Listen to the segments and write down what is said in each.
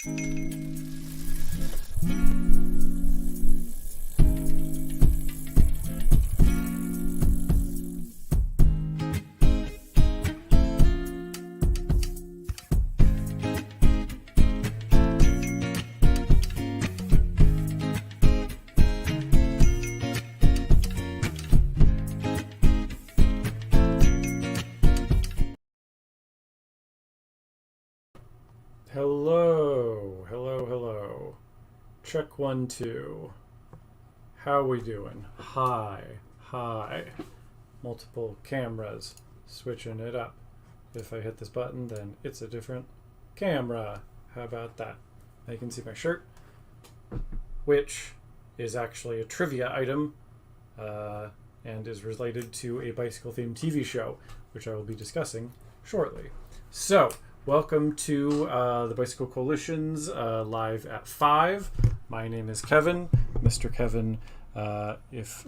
Hello. Check 1, 2. How we doing? Hi. Multiple cameras. Switching it up. If I hit this button, then it's a different camera. How about that? Now you can see my shirt, which is actually a trivia item and is related to a bicycle-themed TV show, which I will be discussing shortly. So, welcome to the Bicycle Coalition's live at 5. My name is Kevin, Mr. Kevin, if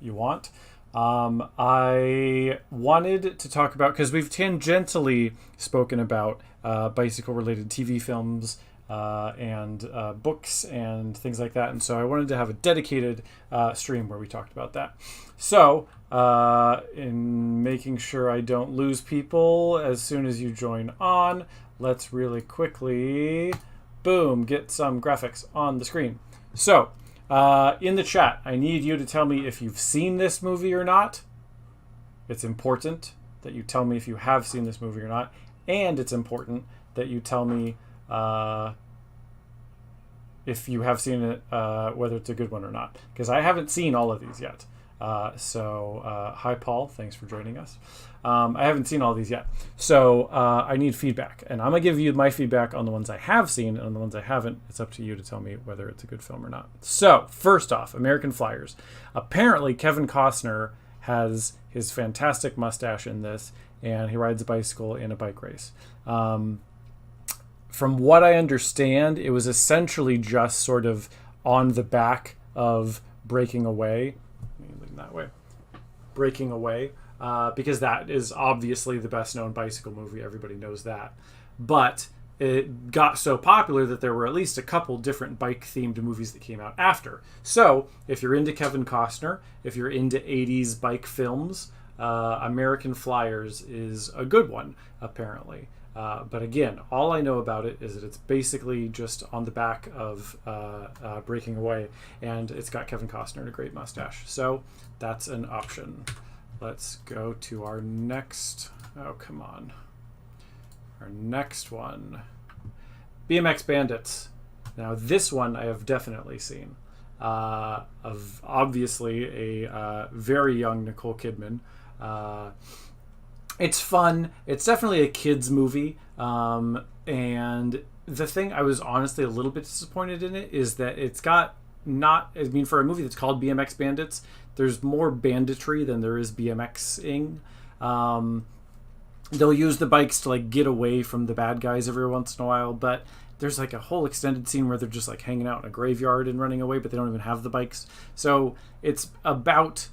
you want. I wanted to talk about, because we've tangentially spoken about bicycle-related TV films and books and things like that, and so I wanted to have a dedicated stream where we talked about that. So, in making sure I don't lose people as soon as you join on, let's really quickly, boom, get some graphics on the screen. So, in the chat, I need you to tell me if you've seen this movie or not. It's important that you tell me if you have seen this movie or not, and it's important that you tell me if you have seen it, whether it's a good one or not, because I haven't seen all of these yet. Hi Paul, thanks for joining us. I haven't seen all these yet, so I need feedback, and I'm gonna give you my feedback on the ones I have seen, and on the ones I haven't, it's up to you to tell me whether it's a good film or not. So first off, American Flyers. Apparently Kevin Costner has his fantastic mustache in this, and he rides a bicycle in a bike race. From what I understand, it was essentially just sort of on the back of Breaking Away. That way, Breaking Away, because that is obviously the best known bicycle movie. Everybody knows that. But it got so popular that there were at least a couple different bike themed movies that came out after. So if you're into Kevin Costner, if you're into 80s bike films, American Flyers is a good one, apparently. But again, all I know about it is that it's basically just on the back of Breaking Away, and it's got Kevin Costner and a great mustache. So that's an option. Let's go to our next. Oh, come on. Our next one. BMX Bandits. Now, this one I have definitely seen. Of obviously a very young Nicole Kidman. It's fun. It's definitely a kid's movie. And the thing I was honestly a little bit disappointed in it is that it's got for a movie that's called BMX Bandits, there's more banditry than there is BMXing. They'll use the bikes to like get away from the bad guys every once in a while, but there's like a whole extended scene where they're just like hanging out in a graveyard and running away, but they don't even have the bikes. So it's about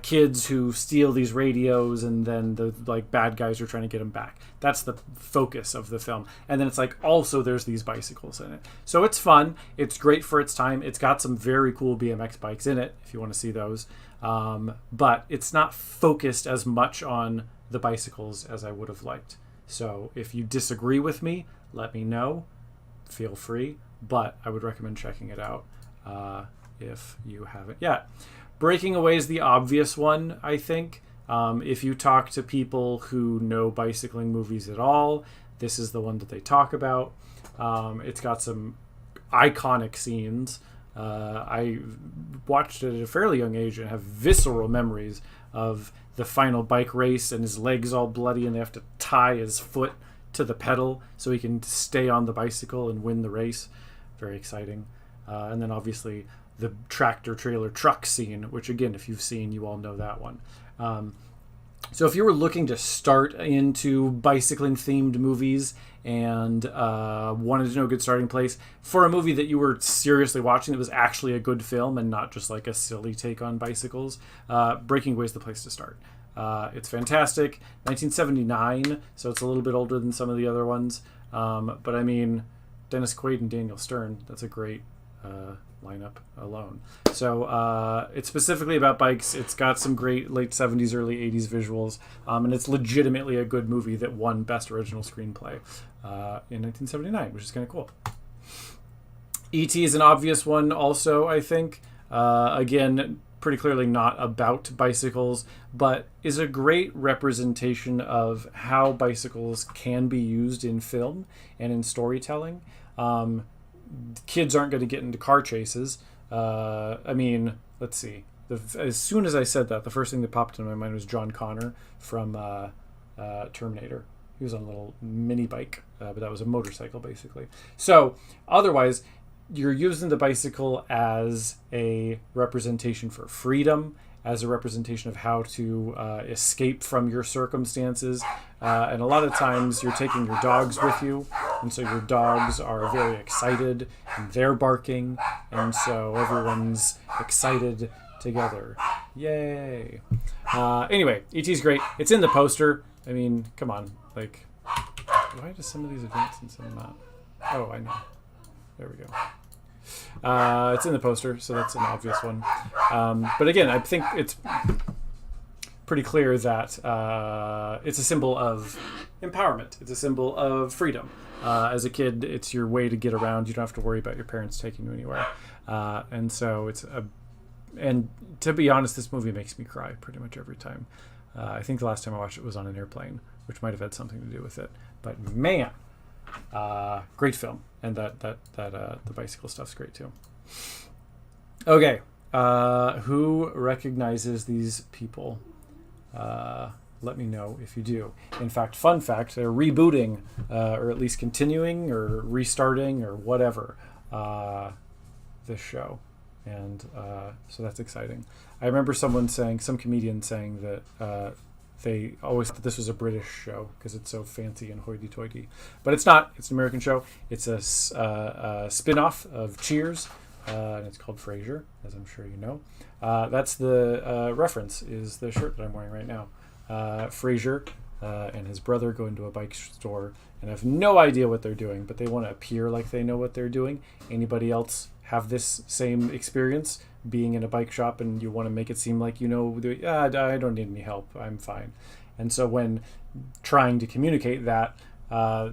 kids who steal these radios, and then the like bad guys are trying to get them back. That's the focus of the film. And then it's like also there's these bicycles in it. So it's fun. It's great for its time. It's got some very cool BMX bikes in it if you want to see those. But it's not focused as much on the bicycles as I would have liked. So if you disagree with me, let me know. Feel free. But I would recommend checking it out if you haven't yet. Breaking Away is the obvious one, I think. If you talk to people who know bicycling movies at all, this is the one that they talk about. It's got some iconic scenes. I watched it at a fairly young age and have visceral memories of the final bike race and his legs all bloody and they have to tie his foot to the pedal so he can stay on the bicycle and win the race. Very exciting. And then obviously the tractor trailer truck scene, which again, if you've seen, you all know that one. So if you were looking to start into bicycling themed movies and wanted to know a good starting place for a movie that you were seriously watching that was actually a good film and not just like a silly take on bicycles, Breaking Away is the place to start. It's fantastic. 1979, so it's a little bit older than some of the other ones. But I mean, Dennis Quaid and Daniel Stern. That's a great lineup alone. So it's specifically about bikes. It's got some great late 70s, early 80s visuals, and it's legitimately a good movie that won Best Original Screenplay in 1979, which is kind of cool. E.T. is an obvious one also, I think. Again, pretty clearly not about bicycles, but is a great representation of how bicycles can be used in film and in storytelling. Kids aren't going to get into car chases. I mean, let's see. As soon as I said that, the first thing that popped into my mind was John Connor from Terminator. He was on a little mini bike, but that was a motorcycle, basically. So, otherwise, you're using the bicycle as a representation for freedom, as a representation of how to escape from your circumstances. And a lot of times you're taking your dogs with you, and so your dogs are very excited, and they're barking, and so everyone's excited together. Yay. Anyway, E.T.'s great. It's in the poster. I mean, come on. Like, why do some of these advance and some not? Oh, I know. There we go. It's in the poster, so that's an obvious one. But again, I think it's pretty clear that it's a symbol of empowerment. It's a symbol of freedom. As a kid, it's your way to get around. You don't have to worry about your parents taking you anywhere. And so and to be honest, this movie makes me cry pretty much every time. I think the last time I watched it was on an airplane, which might have had something to do with it. But man, great film. And the bicycle stuff's great too. Okay, who recognizes these people? Let me know if you do. In fact, fun fact, they're rebooting, or at least continuing, or restarting, or whatever, this show. And so that's exciting. I remember some comedian saying that they always thought this was a British show because it's so fancy and hoity-toity. But it's not. It's an American show. It's a spin-off of Cheers, and it's called Frasier, as I'm sure you know. That's the reference, is the shirt that I'm wearing right now. Frasier and his brother go into a bike store and have no idea what they're doing, but they want to appear like they know what they're doing. Anybody else have this same experience, being in a bike shop, and you want to make it seem like you know, I don't need any help, I'm fine. And so when trying to communicate that,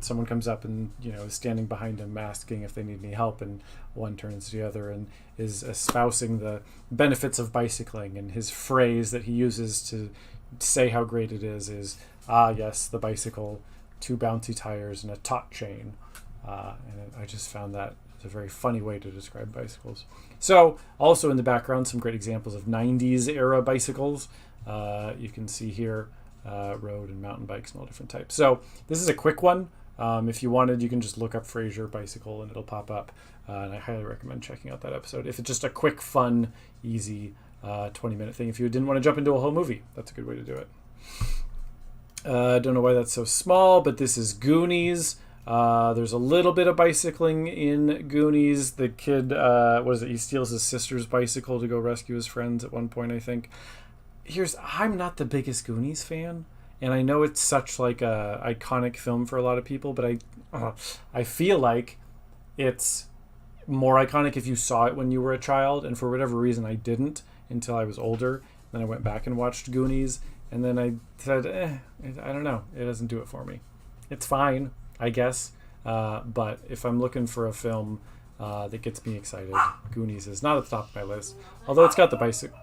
someone comes up and is standing behind him asking if they need any help, and one turns to the other and is espousing the benefits of bicycling, and his phrase that he uses to say how great it is yes, the bicycle, 2 bouncy tires and a taut chain. And I just found that a very funny way to describe bicycles. So, also in the background, some great examples of 90s era bicycles. You can see here road and mountain bikes and all different types. So, this is a quick one. If you wanted, you can just look up Frasier bicycle and it'll pop up. And I highly recommend checking out that episode. If it's just a quick, fun, easy 20-minute thing. If you didn't want to jump into a whole movie, that's a good way to do it. I don't know why that's so small, but this is Goonies. There's a little bit of bicycling in Goonies. The kid, he steals his sister's bicycle to go rescue his friends at one point, I think. I'm not the biggest Goonies fan, and I know it's such like a iconic film for a lot of people, but I feel like it's more iconic if you saw it when you were a child, and for whatever reason I didn't until I was older. Then I went back and watched Goonies, and then I said, I don't know, it doesn't do it for me. It's fine, I guess, but if I'm looking for a film that gets me excited, Goonies is not at the top of my list. Although it's got the bicycling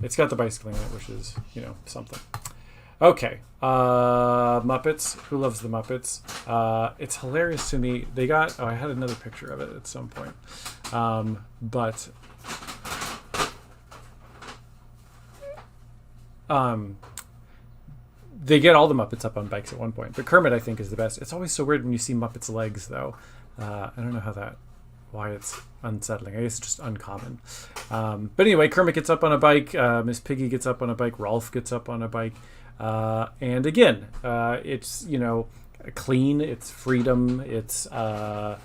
in it, which is something. Okay, Muppets. Who loves the Muppets? It's hilarious to me. They got. I had another picture of it at some point, but. They get all the Muppets up on bikes at one point, but Kermit, I think, is the best. It's always so weird when you see Muppets' legs, though. I don't know why it's unsettling. I guess it's just uncommon. But anyway, Kermit gets up on a bike. Miss Piggy gets up on a bike. Rolf gets up on a bike. And again, it's clean. It's freedom. It's yeah.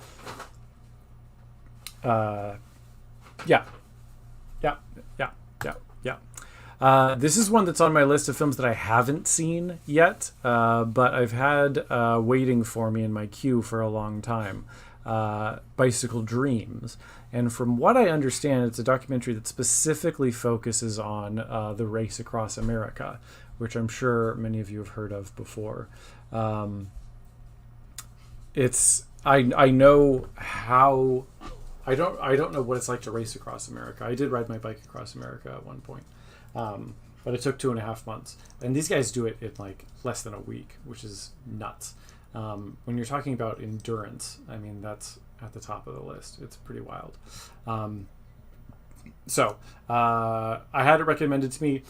This is one that's on my list of films that I haven't seen yet, but I've had waiting for me in my queue for a long time. Bicycle Dreams. And from what I understand, it's a documentary that specifically focuses on the race across America, which I'm sure many of you have heard of before. I know how I don't know what it's like to race across America. I did ride my bike across America at one point, but it took 2.5 months. And these guys do it in like less than a week, which is nuts. When you're talking about endurance, I mean, that's at the top of the list. It's pretty wild. So I had it recommended to me,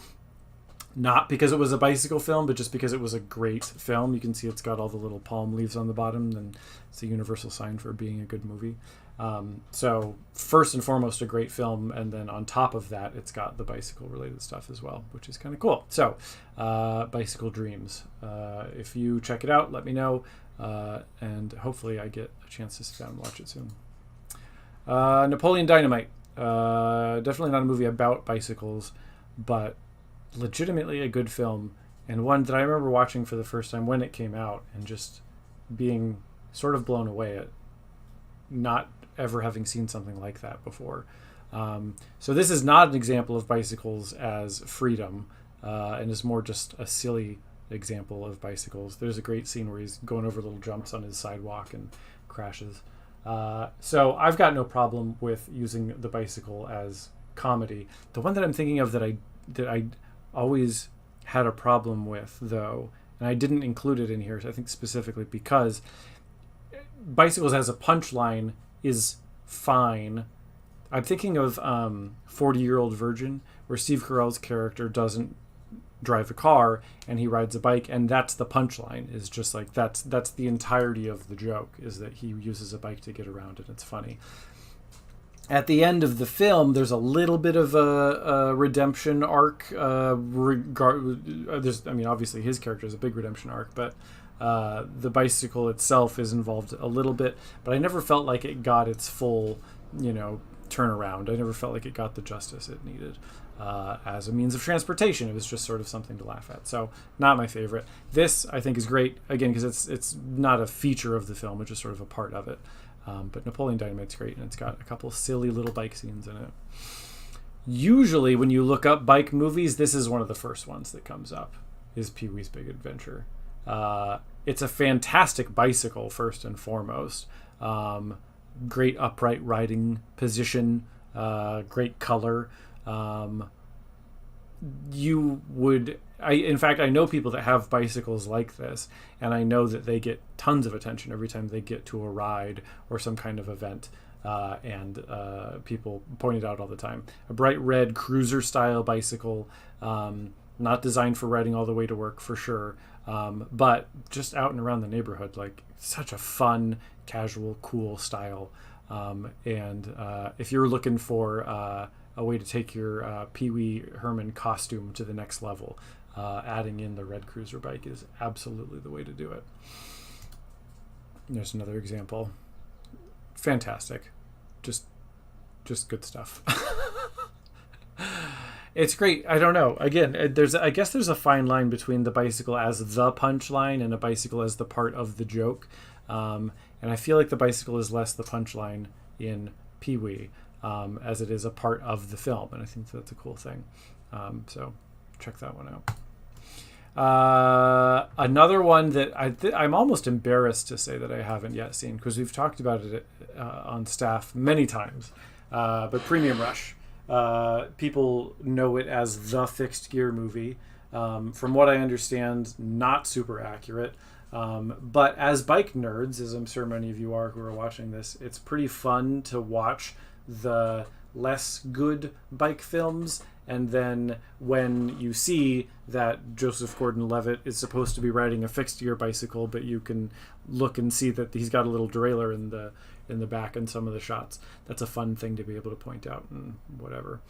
not because it was a bicycle film, but just because it was a great film. You can see it's got all the little palm leaves on the bottom, and it's a universal sign for being a good movie. So first and foremost, a great film, and then on top of that, it's got the bicycle related stuff as well, which is kind of cool. So Bicycle Dreams, if you check it out, let me know, and hopefully I get a chance to sit down and watch it soon. Napoleon Dynamite, definitely not a movie about bicycles, but legitimately a good film, and one that I remember watching for the first time when it came out and just being sort of blown away at not ever having seen something like that before. So this is not an example of bicycles as freedom, and is more just a silly example of bicycles. There's a great scene where he's going over little jumps on his sidewalk and crashes. So I've got no problem with using the bicycle as comedy. The one that I'm thinking of that I always had a problem with, though, and I didn't include it in here, I think specifically because bicycles as a punchline is fine. I'm thinking of 40-Year-Old Virgin, where Steve Carell's character doesn't drive a car and he rides a bike, and that's the punchline. Is just like that's the entirety of the joke, is that he uses a bike to get around, and it's funny. At the end of the film, there's a little bit of a redemption arc. Obviously his character is a big redemption arc, but the bicycle itself is involved a little bit. But I never felt like it got its full, turnaround. I never felt like it got the justice it needed as a means of transportation. It was just sort of something to laugh at. So not my favorite. This, I think, is great, again, because it's not a feature of the film, it's just sort of a part of it. But Napoleon Dynamite's great, and it's got a couple silly little bike scenes in it. Usually when you look up bike movies, this is one of the first ones that comes up, is Peewees Big Adventure. It's a fantastic bicycle, first and foremost. Great upright riding position, great color. In fact, I know people that have bicycles like this, and I know that they get tons of attention every time they get to a ride or some kind of event, and people point it out all the time. A bright red cruiser-style bicycle, not designed for riding all the way to work, for sure, but just out and around the neighborhood, like such a fun, casual, cool style. And if you're looking for a way to take your Pee Wee Herman costume to the next level, adding in the red cruiser bike is absolutely the way to do it. There's another example. Fantastic. Just good stuff. It's great. I don't know. Again, I guess there's a fine line between the bicycle as the punchline and a bicycle as the part of the joke. And I feel like the bicycle is less the punchline in Pee-wee, as it is a part of the film. And I think that's a cool thing. So check that one out. Another one that I'm almost embarrassed to say that I haven't yet seen, because we've talked about it on staff many times, but Premium Rush. People know it as the fixed gear movie. From what I understand, not super accurate. But as bike nerds, as I'm sure many of you are who are watching this, it's pretty fun to watch the less good bike films. And then when you see that Joseph Gordon-Levitt is supposed to be riding a fixed gear bicycle, but you can look and see that he's got a little derailleur in the back in some of the shots, that's a fun thing to be able to point out and whatever.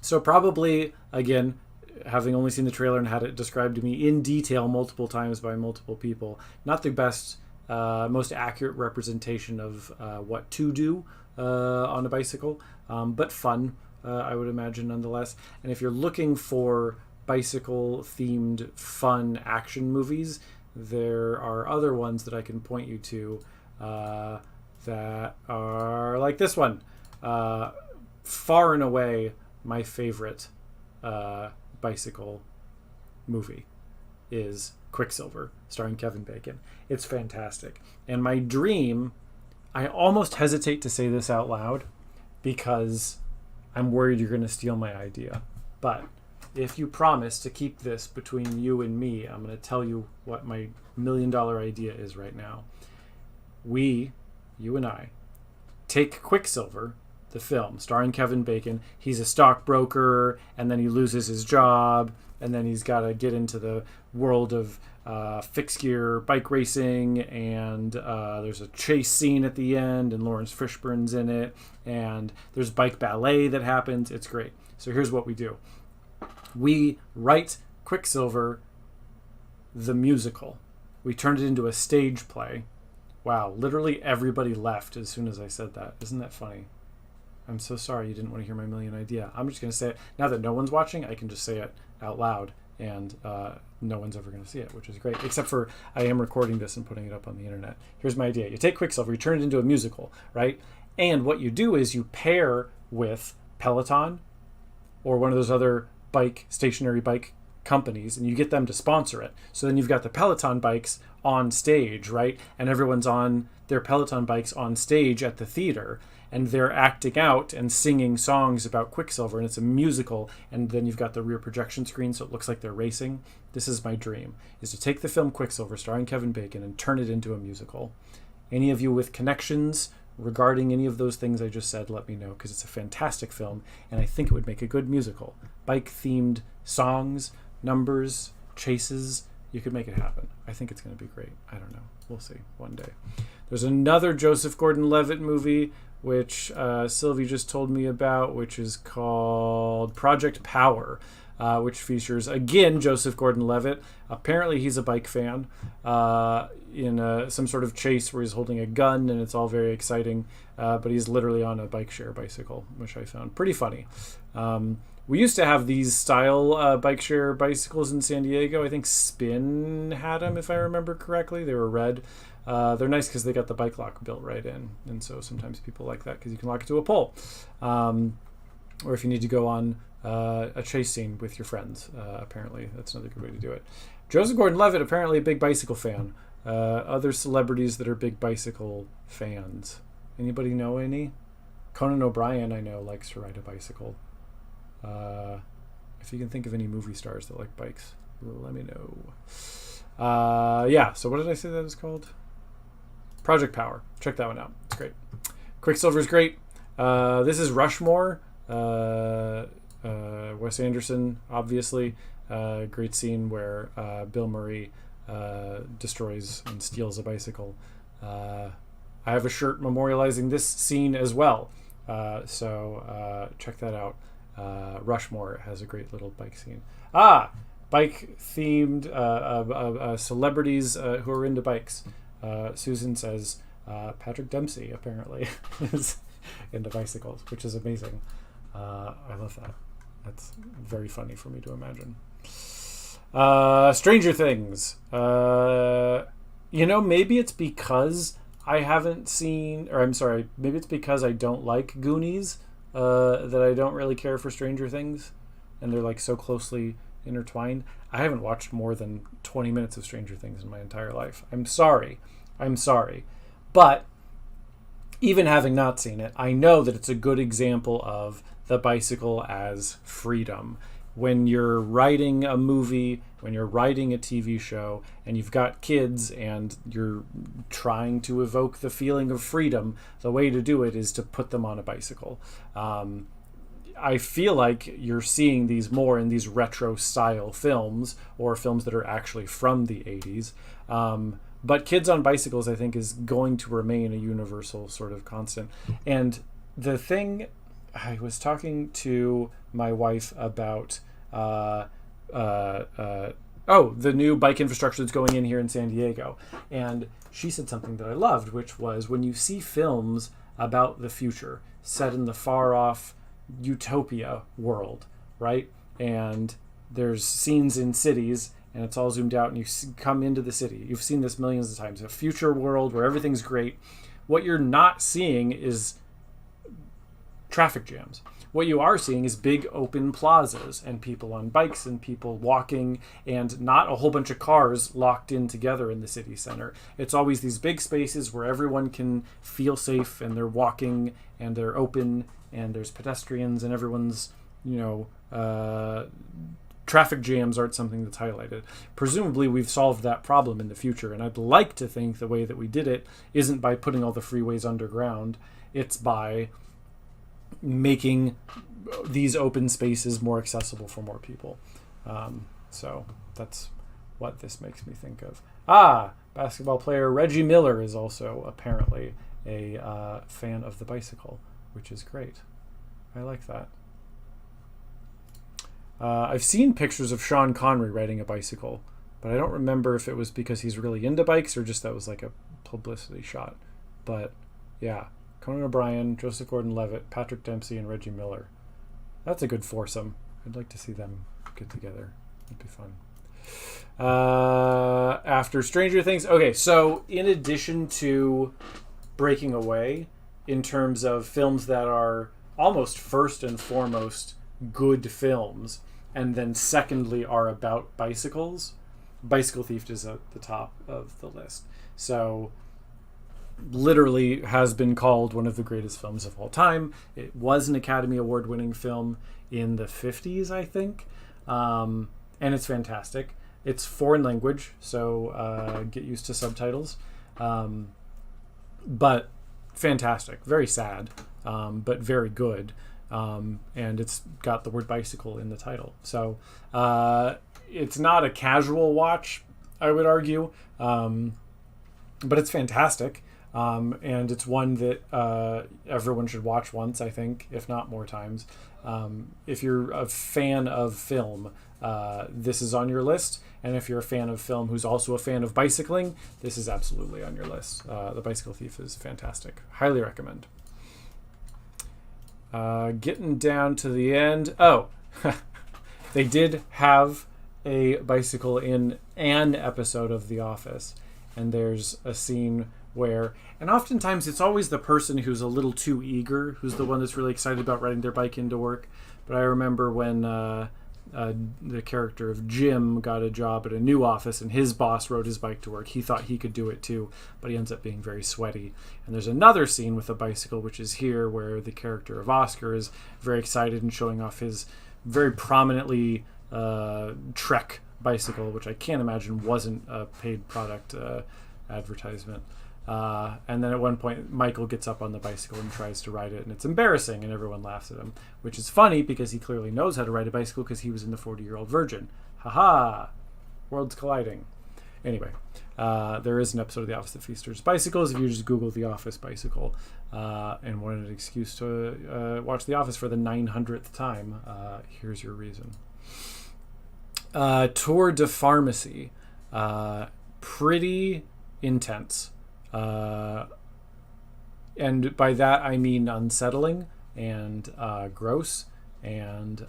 So probably, again, having only seen the trailer and had it described to me in detail multiple times by multiple people, not the best, most accurate representation of what to do on a bicycle, but fun. I would imagine, nonetheless. And if you're looking for bicycle-themed, fun action movies, there are other ones that I can point you to. that are like this one. Far and away, my favorite bicycle movie is Quicksilver, starring Kevin Bacon. It's fantastic. And my dream, I almost hesitate to say this out loud because I'm worried you're going to steal my idea. But if you promise to keep this between you and me, I'm going to tell you what my $1 million idea is right now. We, you and I, take Quicksilver, the film, starring Kevin Bacon. He's a stockbroker, and then he loses his job, and then he's got to get into the world of fixed gear bike racing, and there's a chase scene at the end, and Lawrence Fishburne's in it, and there's bike ballet that happens. It's great. So here's what we do. We write Quicksilver, the musical. We turned it into a stage play. Wow, literally everybody left as soon as I said that. Isn't that funny? I'm so sorry you didn't want to hear my million idea. I'm just going to say it. Now that no one's watching, I can just say it out loud, and no one's ever going to see it, which is great. Except for I am recording this and putting it up on the internet. Here's my idea. You take Quicksilver, you turn it into a musical, right? And what you do is you pair with Peloton or one of those other stationary bike companies, and you get them to sponsor it. So then you've got the Peloton bikes on stage, right? And everyone's on their Peloton bikes on stage at the theater, and they're acting out and singing songs about Quicksilver, and it's a musical, and then you've got the rear projection screen so it looks like they're racing. This is my dream, is to take the film Quicksilver starring Kevin Bacon and turn it into a musical. Any of you with connections regarding any of those things I just said, let me know, because it's a fantastic film, and I think it would make a good musical. Bike-themed songs, numbers, chases, you could make it happen. I think it's going to be great. I don't know. We'll see one day. There's another Joseph Gordon-Levitt movie, which Sylvie just told me about, which is called Project Power, which features, again, Joseph Gordon-Levitt. Apparently he's a bike fan in some sort of chase where he's holding a gun, and it's all very exciting, but he's literally on a bike share bicycle, which I found pretty funny. We used to have these style bike share bicycles in San Diego. I think Spin had them, if I remember correctly. They were red. They're nice because they got the bike lock built right in, and so sometimes people like that because you can lock it to a pole. Or if you need to go on a chase scene with your friends, apparently that's another good way to do it. Joseph Gordon-Levitt, apparently a big bicycle fan. Other celebrities that are big bicycle fans. Anybody know any? Conan O'Brien, I know, likes to ride a bicycle. If you can think of any movie stars that like bikes, let me know. Yeah, so what did I say that is called? Project Power. Check that one out. It's great. Quicksilver's great. This is Rushmore. Wes Anderson, obviously. Great scene where Bill Murray destroys and steals a bicycle. I have a shirt memorializing this scene as well. So check that out. Rushmore has a great little bike scene. Bike-themed celebrities who are into bikes. Susan says Patrick Dempsey apparently is into bicycles, which is amazing. I love that. That's very funny for me to imagine. Stranger Things. Maybe it's because I haven't seen, or I'm sorry, maybe it's because I don't like Goonies that I don't really care for Stranger Things, and they're like so closely intertwined. I haven't watched more than 20 minutes of Stranger Things in my entire life. I'm sorry. But even having not seen it, I know that it's a good example of the bicycle as freedom. When you're writing a movie, when you're writing a TV show, and you've got kids and you're trying to evoke the feeling of freedom, the way to do it is to put them on a bicycle. I feel like you're seeing these more in these retro style films or films that are actually from the 80s. But kids on bicycles, I think, is going to remain a universal sort of constant. And the thing, I was talking to my wife about the new bike infrastructure that's going in here in San Diego. And she said something that I loved, which was when you see films about the future set in the far off utopia world, right? And there's scenes in cities and it's all zoomed out, and you come into the city. You've seen this millions of times. A future world where everything's great. What you're not seeing is traffic jams. What you are seeing is big open plazas and people on bikes and people walking, and not a whole bunch of cars locked in together in the city center. It's always these big spaces where everyone can feel safe, and they're walking and they're open, and there's pedestrians, and everyone's, traffic jams aren't something that's highlighted. Presumably we've solved that problem in the future, and I'd like to think the way that we did it isn't by putting all the freeways underground. It's by making these open spaces more accessible for more people. So that's what this makes me think of. Basketball player Reggie Miller is also apparently a fan of the bicycle, which is great. I like that. I've seen pictures of Sean Connery riding a bicycle, but I don't remember if it was because he's really into bikes or just that was like a publicity shot. But yeah, Conan O'Brien, Joseph Gordon-Levitt, Patrick Dempsey, and Reggie Miller. That's a good foursome. I'd like to see them get together. It'd be fun. After Stranger Things. Okay, so in addition to breaking away in terms of films that are almost first and foremost good films, and then secondly are about bicycles, Bicycle Thief is at the top of the list. So literally has been called one of the greatest films of all time. It was an Academy Award winning film in the 50s, I think. And it's fantastic. It's foreign language, so get used to subtitles. But fantastic. Very sad, but very good. And it's got the word bicycle in the title. So it's not a casual watch, I would argue, but it's fantastic. And it's one that everyone should watch once, I think, if not more times. If you're a fan of film, this is on your list. And if you're a fan of film who's also a fan of bicycling, this is absolutely on your list. The Bicycle Thief is fantastic. Highly recommend. Getting down to the end. Oh, they did have a bicycle in an episode of The Office. And there's a scene where, and oftentimes it's always the person who's a little too eager, who's the one that's really excited about riding their bike into work. But I remember when the character of Jim got a job at a new office and his boss rode his bike to work. He thought he could do it too, but he ends up being very sweaty. And there's another scene with a bicycle, which is here, where the character of Oscar is very excited and showing off his very prominently Trek bicycle, which I can't imagine wasn't a paid product advertisement. And then at one point, Michael gets up on the bicycle and tries to ride it, and it's embarrassing, and everyone laughs at him, which is funny because he clearly knows how to ride a bicycle because he was in the 40-Year-Old Virgin. Haha! Worlds colliding. Anyway, there is an episode of The Office that features bicycles. If you just Google The Office bicycle and wanted an excuse to watch The Office for the 900th time, here's your reason. Tour de Pharmacy. Pretty intense. And by that I mean unsettling and gross and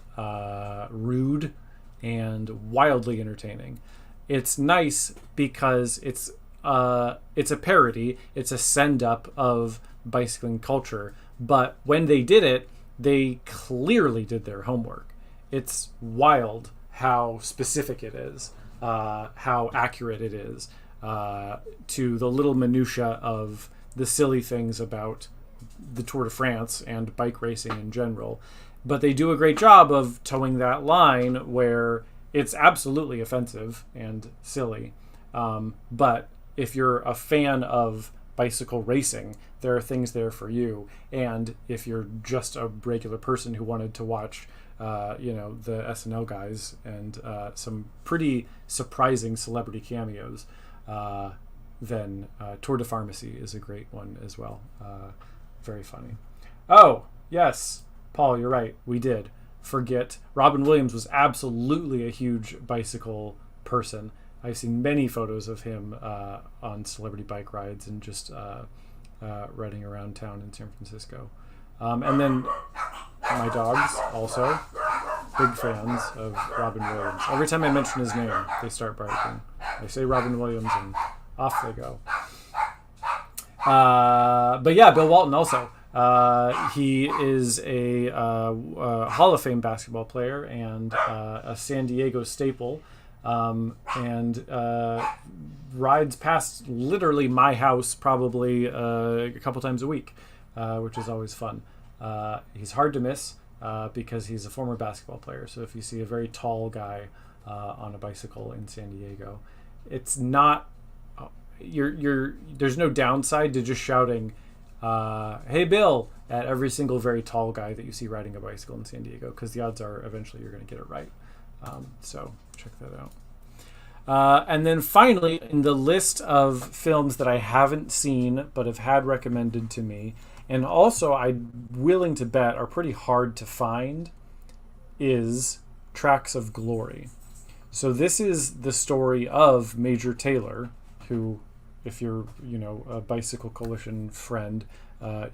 rude and wildly entertaining. It's nice because it's a parody. It's a send-up of bicycling culture. But when they did it, they clearly did their homework. It's wild how specific it is, how accurate it is, to the little minutia of the silly things about the Tour de France and bike racing in general. But they do a great job of towing that line where it's absolutely offensive and silly. But if you're a fan of bicycle racing, there are things there for you. And if you're just a regular person who wanted to watch the SNL guys and some pretty surprising celebrity cameos, then Tour de Pharmacy is a great one as well. Very funny. Oh, yes, Paul, you're right. We did forget. Robin Williams was absolutely a huge bicycle person. I've seen many photos of him on celebrity bike rides and just riding around town in San Francisco. And then my dogs also. big fans of Robin Williams. Every time I mention his name, they start barking. They say Robin Williams, and off they go. But yeah, Bill Walton also. He is a Hall of Fame basketball player and a San Diego staple, and rides past literally my house probably a couple times a week, which is always fun. He's hard to miss because he's a former basketball player. So if you see a very tall guy on a bicycle in San Diego, it's not there's no downside to just shouting, "Hey Bill," at every single very tall guy that you see riding a bicycle in San Diego, because the odds are eventually you're going to get it right. So check that out. And then finally, in the list of films that I haven't seen but have had recommended to me, and also I'm willing to bet are pretty hard to find, is Tracks of Glory. So this is the story of Major Taylor, who, if you're, a Bicycle Coalition friend,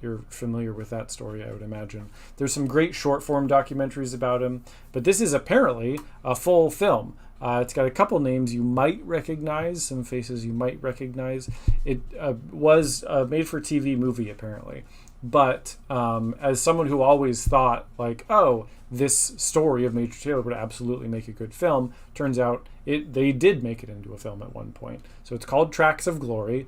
you're familiar with that story, I would imagine. There's some great short form documentaries about him, but this is apparently a full film. It's got a couple names you might recognize, some faces you might recognize. It was a made-for-TV movie, apparently. But as someone who always thought, this story of Major Taylor would absolutely make a good film, turns out they did make it into a film at one point. So it's called Tracks of Glory.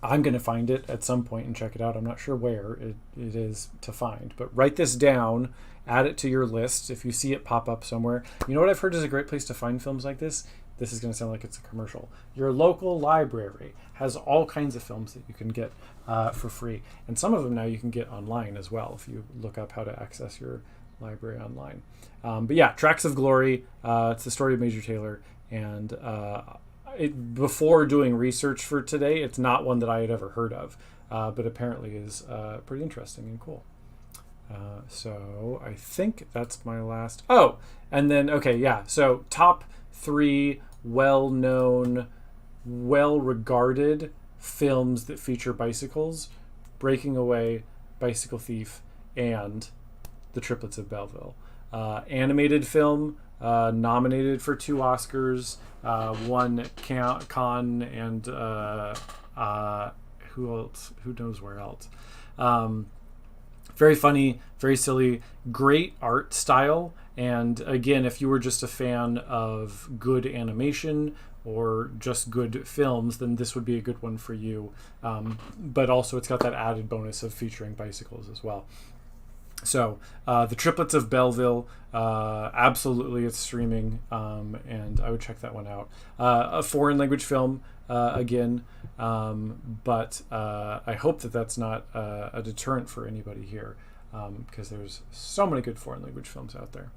I'm going to find it at some point and check it out. I'm not sure where it is to find. But write this down, add it to your list if you see it pop up somewhere. You know what I've heard is a great place to find films like this? This is going to sound like it's a commercial. Your local library has all kinds of films that you can get for free. And some of them now you can get online as well if you look up how to access your library online. But yeah, Tracks of Glory. It's the story of Major Taylor. And before doing research for today, it's not one that I had ever heard of, but apparently is pretty interesting and cool. So I think that's my last. Oh, and then, okay, yeah. So top 3 well-known, well-regarded films that feature bicycles: Breaking Away, Bicycle Thief, and The Triplets of Belleville. Animated film, nominated for 2 Oscars, won Cannes, and who else? Who knows where else? Very funny, very silly, great art style. And again, if you were just a fan of good animation or just good films, then this would be a good one for you. But also it's got that added bonus of featuring bicycles as well. So The Triplets of Belleville, absolutely, it's streaming, and I would check that one out. A foreign language film, again, but I hope that that's not a deterrent for anybody here, because there's so many good foreign language films out there.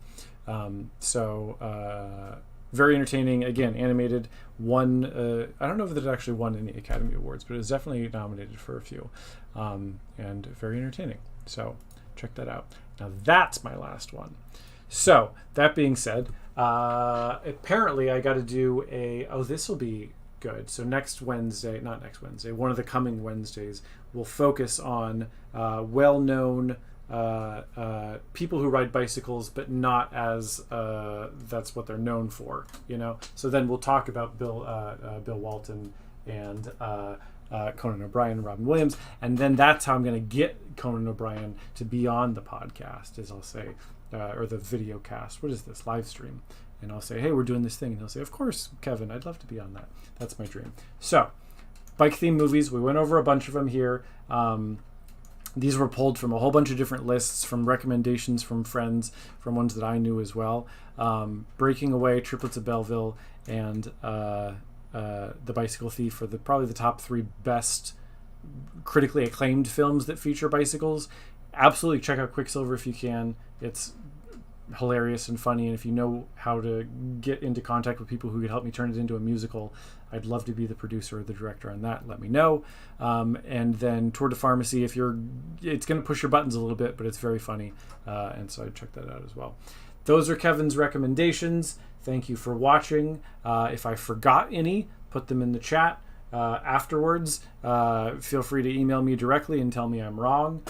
Very entertaining, again, animated, won, I don't know if it actually won any Academy Awards, but it was definitely nominated for a few, and very entertaining. So check that out. Now that's my last one. So that being said, apparently I got to do this will be good. So next Wednesday, not next Wednesday, one of the coming Wednesdays, we'll focus on well-known people who ride bicycles, but not as that's what they're known for, So then we'll talk about Bill Walton and Conan O'Brien and Robin Williams, and then that's how I'm going to get Conan O'Brien to be on the podcast, is I'll say, or the video cast. What is this? Live stream. And I'll say, hey, we're doing this thing. And he'll say, of course, Kevin, I'd love to be on that. That's my dream. So, bike-themed movies. We went over a bunch of them here. These were pulled from a whole bunch of different lists, from recommendations from friends, from ones that I knew as well. Breaking Away, Triplets of Belleville, and The Bicycle Thief are probably the top 3 best critically acclaimed films that feature bicycles. Absolutely check out Quicksilver if you can. It's hilarious and funny, and if you know how to get into contact with people who could help me turn it into a musical, I'd love to be the producer or the director on that. Let me know. And then Tour de Pharmacy, it's going to push your buttons a little bit, but it's very funny, and so I'd check that out as well. Those are Kevin's recommendations. Thank you for watching. If I forgot any, put them in the chat afterwards. Feel free to email me directly and tell me I'm wrong.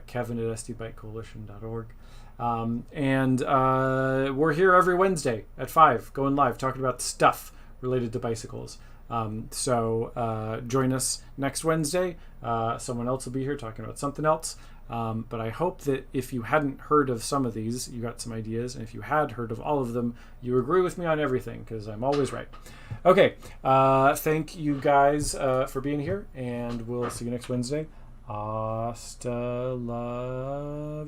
Kevin at sdbikecoalition.org. And we're here every Wednesday at 5, going live, talking about stuff related to bicycles. So join us next Wednesday. Someone else will be here talking about something else. But I hope that if you hadn't heard of some of these, you got some ideas. And if you had heard of all of them, you agree with me on everything, because I'm always right. Okay. Thank you guys for being here, and we'll see you next Wednesday. Hasta la